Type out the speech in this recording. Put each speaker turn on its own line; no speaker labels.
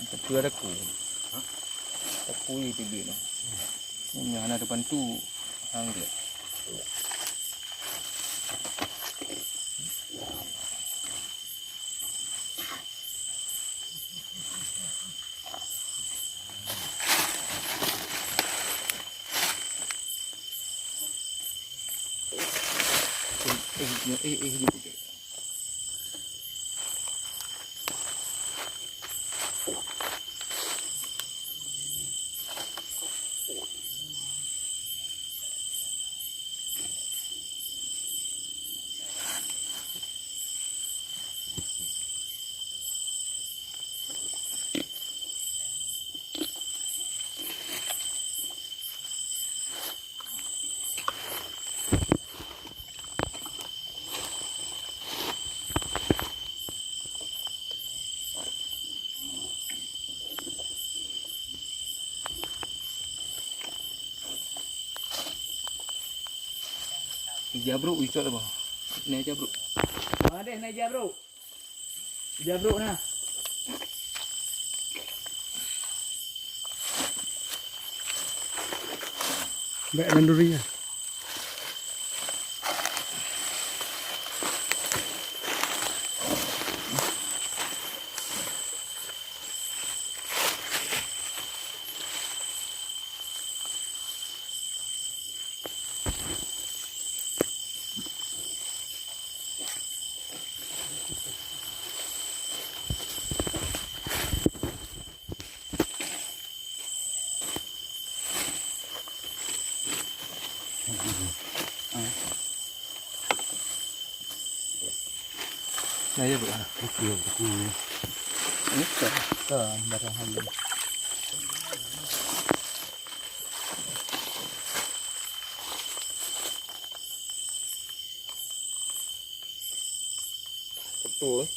Tepi ada ku. Tepi itu dia lah. Ini yang ada depan tu hang dia. Dia. Ija bro, ikut apa? Naik aja bro.
Ada naik aja bro. Ija bro nah.
Baik landurinya.
Naik aja bro.
Buku.
Ini kan barang halus. Betul.